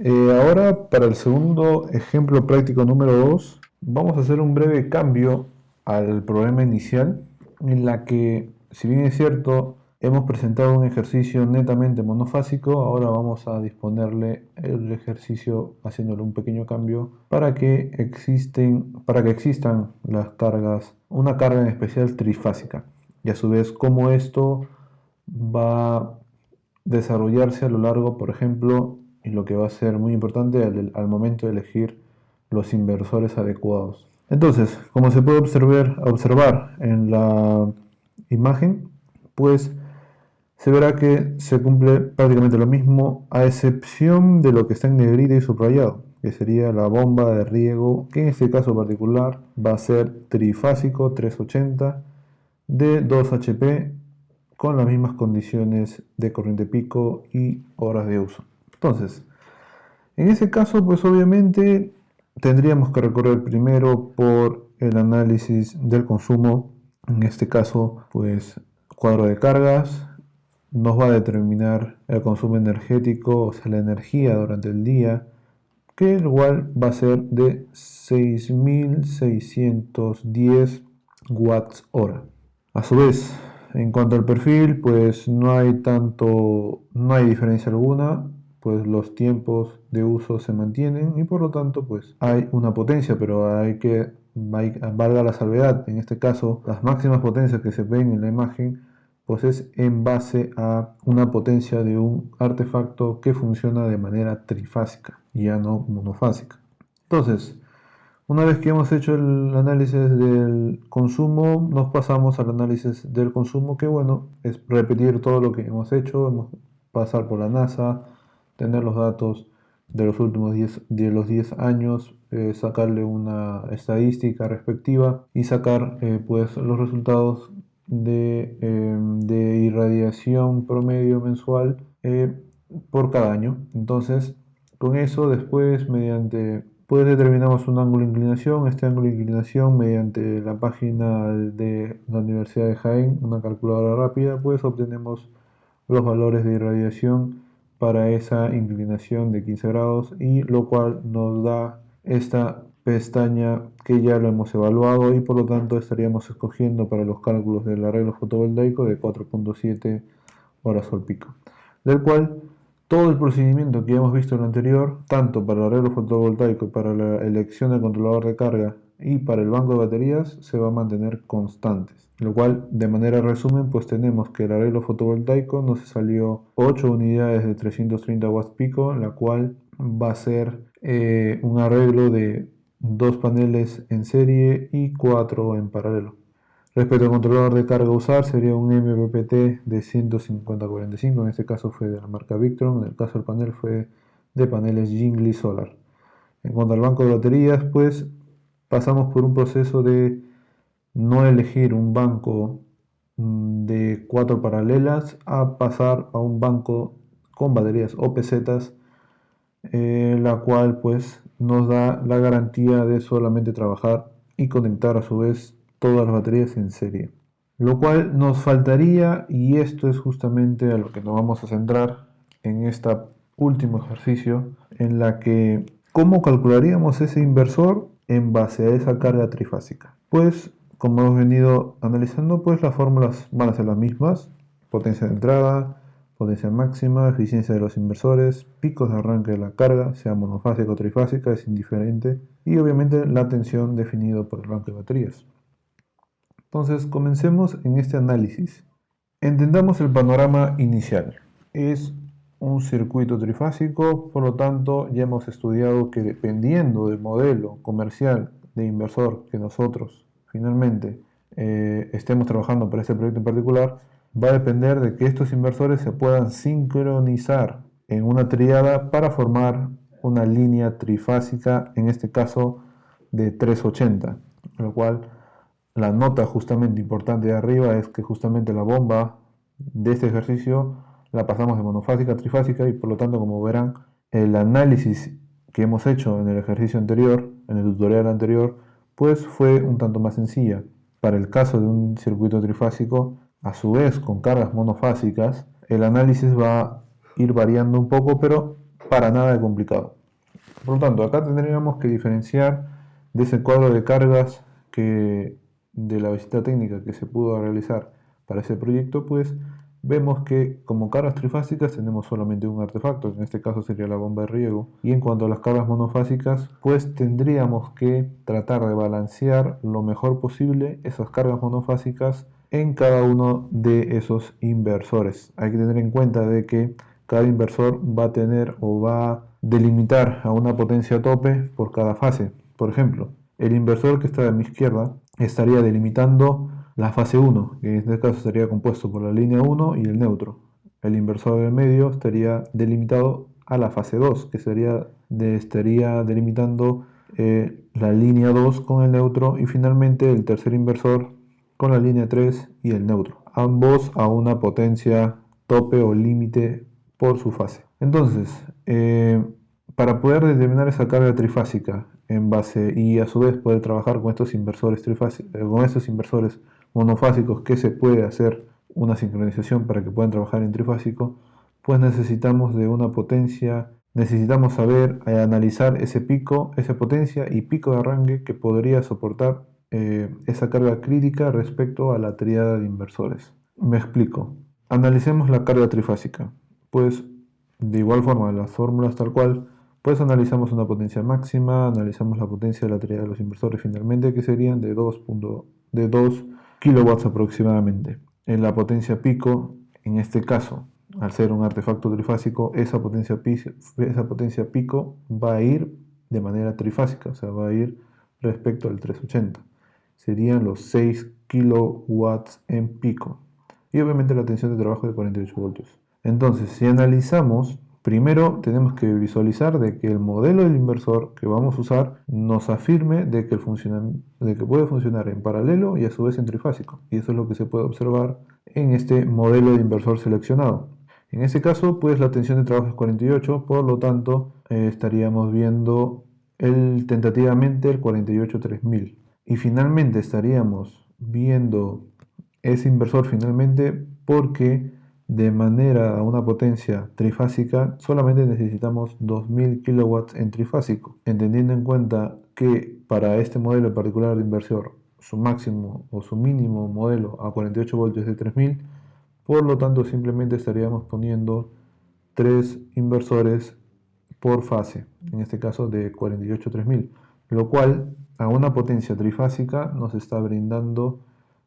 Ahora, para el segundo ejemplo práctico número 2, vamos a hacer un breve cambio al problema inicial, en la que, si bien es cierto, hemos presentado un ejercicio netamente monofásico, ahora vamos a disponerle el ejercicio haciéndole un pequeño cambio para que existan las cargas, una carga en especial trifásica, y a su vez cómo esto va a desarrollarse a lo largo, por ejemplo, y lo que va a ser muy importante al momento de elegir los inversores adecuados. Entonces, como se puede observar en la imagen, pues se verá que se cumple prácticamente lo mismo, a excepción de lo que está en negrita y subrayado, que sería la bomba de riego, que en este caso particular va a ser trifásico 380 de 2 HP con las mismas condiciones de corriente pico y horas de uso. Entonces, en ese caso, pues obviamente tendríamos que recorrer primero por el análisis del consumo. En este caso, pues cuadro de cargas nos va a determinar el consumo energético, o sea, la energía durante el día, que igual va a ser de 6.610 watts hora. A su vez, en cuanto al perfil, pues no hay diferencia alguna, pues los tiempos de uso se mantienen y por lo tanto pues hay una potencia, pero valga la salvedad, en este caso las máximas potencias que se ven en la imagen pues es en base a una potencia de un artefacto que funciona de manera trifásica y ya no monofásica. Entonces, una vez que hemos hecho el análisis del consumo, nos pasamos al análisis del consumo, que bueno, es repetir todo lo que hemos hecho, pasar por la NASA, tener los datos de los últimos 10 años, sacarle una estadística respectiva y sacar pues los resultados de irradiación promedio mensual por cada año. Entonces, con eso después mediante pues determinamos un ángulo de inclinación. Este ángulo de inclinación, mediante la página de la Universidad de Jaén, una calculadora rápida, pues obtenemos los valores de irradiación para esa inclinación de 15 grados, y lo cual nos da esta pestaña que ya lo hemos evaluado y por lo tanto estaríamos escogiendo para los cálculos del arreglo fotovoltaico de 4.7 horas sol pico, del cual todo el procedimiento que hemos visto en lo anterior, tanto para el arreglo fotovoltaico, para la elección del controlador de carga y para el banco de baterías, se va a mantener constantes. Lo cual, de manera resumen, pues tenemos que el arreglo fotovoltaico nos salió 8 unidades de 330 watts pico, la cual va a ser un arreglo de 2 paneles en serie y 4 en paralelo. Respecto al controlador de carga a usar, sería un MPPT de 15045, en este caso fue de la marca Victron, en el caso del panel fue de paneles Jingli Solar. En cuanto al banco de baterías, pues pasamos por un proceso de no elegir un banco de 4 paralelas a pasar a un banco con baterías OPZ, la cual pues nos da la garantía de solamente trabajar y conectar a su vez todas las baterías en serie. Lo cual nos faltaría, y esto es justamente a lo que nos vamos a centrar en este último ejercicio, en la que ¿cómo calcularíamos ese inversor en base a esa carga trifásica? Pues como hemos venido analizando, pues las fórmulas van a ser las mismas: potencia de entrada, potencia máxima, eficiencia de los inversores, picos de arranque de la carga, sea monofásica o trifásica, es indiferente, y obviamente la tensión definido por el banco de baterías. Entonces, comencemos en este análisis. Entendamos el panorama inicial. Es un circuito trifásico, por lo tanto, ya hemos estudiado que dependiendo del modelo comercial de inversor que nosotros finalmente estemos trabajando para este proyecto en particular, va a depender de que estos inversores se puedan sincronizar en una triada para formar una línea trifásica, en este caso de 380, lo cual la nota justamente importante de arriba es que justamente la bomba de este ejercicio la pasamos de monofásica a trifásica, y por lo tanto, como verán, el análisis que hemos hecho en el ejercicio anterior, en el tutorial anterior, pues fue un tanto más sencilla. Para el caso de un circuito trifásico, a su vez con cargas monofásicas, el análisis va a ir variando un poco, pero para nada de complicado. Por lo tanto, acá tendríamos que diferenciar de ese cuadro de cargas que de la visita técnica que se pudo realizar para ese proyecto, pues vemos que como cargas trifásicas tenemos solamente un artefacto, en este caso sería la bomba de riego. Y en cuanto a las cargas monofásicas, pues tendríamos que tratar de balancear lo mejor posible esas cargas monofásicas en cada uno de esos inversores. Hay que tener en cuenta de que cada inversor va a tener o va a delimitar a una potencia tope por cada fase. Por ejemplo, el inversor que está a mi izquierda estaría delimitando la fase 1, que en este caso estaría compuesto por la línea 1 y el neutro. El inversor del medio estaría delimitado a la fase 2, que estaría delimitando la línea 2 con el neutro, y finalmente el tercer inversor con la línea 3 y el neutro, ambos a una potencia tope o límite por su fase. Entonces, para poder determinar esa carga trifásica en base y a su vez poder trabajar con estos inversores con estos inversores monofásicos, que se puede hacer una sincronización para que puedan trabajar en trifásico, pues necesitamos de una potencia, necesitamos saber analizar ese pico, esa potencia y pico de arranque que podría soportar esa carga crítica respecto a la tríada de inversores. Me explico. Analicemos la carga trifásica. Pues de igual forma, las fórmulas tal cual, pues analizamos una potencia máxima, analizamos la potencia de la tríada de los inversores finalmente, que serían de 2 kilowatts aproximadamente. En la potencia pico, en este caso, al ser un artefacto trifásico, esa potencia pico va a ir de manera trifásica, o sea, va a ir respecto al 380. Serían los 6 kilowatts en pico. Y obviamente la tensión de trabajo de 48 voltios. Entonces, si analizamos, primero tenemos que visualizar de que el modelo del inversor que vamos a usar nos afirme de que puede funcionar en paralelo y a su vez en trifásico. Y eso es lo que se puede observar en este modelo de inversor seleccionado. En este caso, pues la tensión de trabajo es 48, por lo tanto, estaríamos viendo tentativamente el 48-3000. Y finalmente estaríamos viendo ese inversor finalmente porque de manera a una potencia trifásica solamente necesitamos 2000 kilowatts en trifásico, entendiendo en cuenta que para este modelo en particular de inversor su máximo o su mínimo modelo a 48 voltios de 3000, por lo tanto simplemente estaríamos poniendo 3 inversores por fase, en este caso de 48-3000, lo cual a una potencia trifásica nos está brindando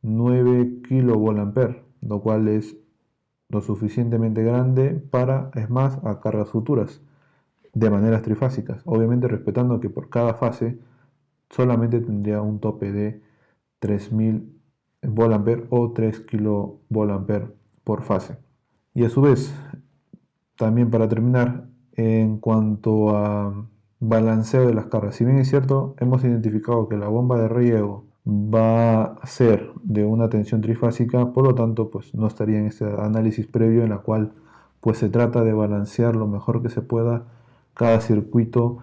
9 kVA, lo cual es lo suficientemente grande para, es más, a cargas futuras de maneras trifásicas, obviamente respetando que por cada fase solamente tendría un tope de 3000 volt o 3 kVA por fase. Y a su vez, también para terminar, en cuanto a balanceo de las cargas, si bien es cierto, hemos identificado que la bomba de riego va a ser de una tensión trifásica, por lo tanto, pues no estaría en este análisis previo en la cual pues se trata de balancear lo mejor que se pueda cada circuito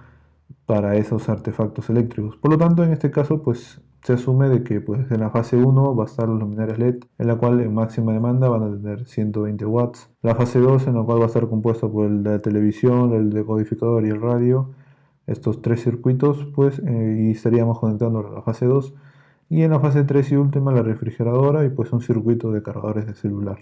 para esos artefactos eléctricos. Por lo tanto, en este caso, pues se asume de que pues, en la fase 1 va a estar los luminarias LED, en la cual en máxima demanda van a tener 120 watts. La fase 2, en la cual va a estar compuesta por la televisión, el decodificador y el radio. Estos tres circuitos, pues, y estaríamos conectando a la fase 2. Y en la fase 3 y última, la refrigeradora y pues un circuito de cargadores de celular,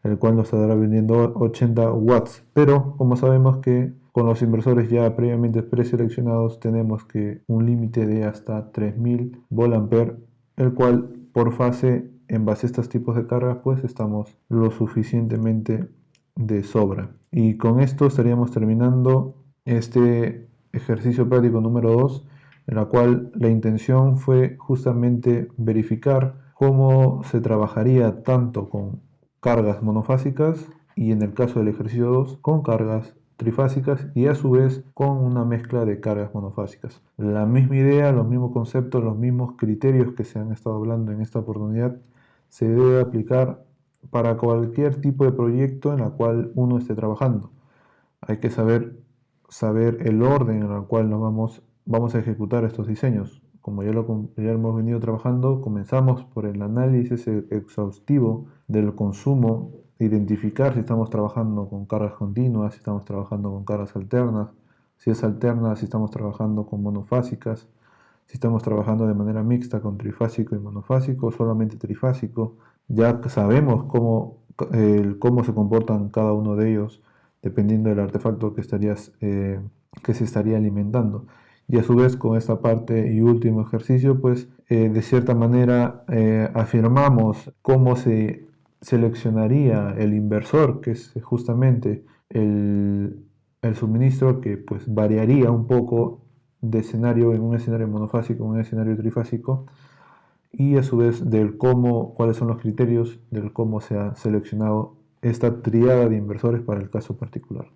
el cual nos estará vendiendo 80 watts. Pero como sabemos que con los inversores ya previamente preseleccionados tenemos que un límite de hasta 3000 volt, el cual por fase en base a estos tipos de cargas pues estamos lo suficientemente de sobra. Y con esto estaríamos terminando este ejercicio práctico número 2, en la cual la intención fue justamente verificar cómo se trabajaría tanto con cargas monofásicas y en el caso del ejercicio 2 con cargas trifásicas y a su vez con una mezcla de cargas monofásicas. La misma idea, los mismos conceptos, los mismos criterios que se han estado hablando en esta oportunidad se debe aplicar para cualquier tipo de proyecto en la cual uno esté trabajando. Hay que saber el orden en el cual vamos a ejecutar estos diseños. Como ya hemos venido trabajando, comenzamos por el análisis exhaustivo del consumo identificar si estamos trabajando con cargas continuas, si estamos trabajando con cargas alternas, si es alterna, si estamos trabajando con monofásicas, si estamos trabajando de manera mixta con trifásico y monofásico, o solamente trifásico. Ya sabemos cómo se comportan cada uno de ellos dependiendo del artefacto que se estaría alimentando. Y a su vez con esta parte y último ejercicio, pues de cierta manera afirmamos cómo se seleccionaría el inversor, que es justamente el suministro que pues variaría un poco de escenario en un escenario monofásico, en un escenario trifásico, y a su vez cuáles son los criterios del cómo se ha seleccionado esta triada de inversores para el caso particular.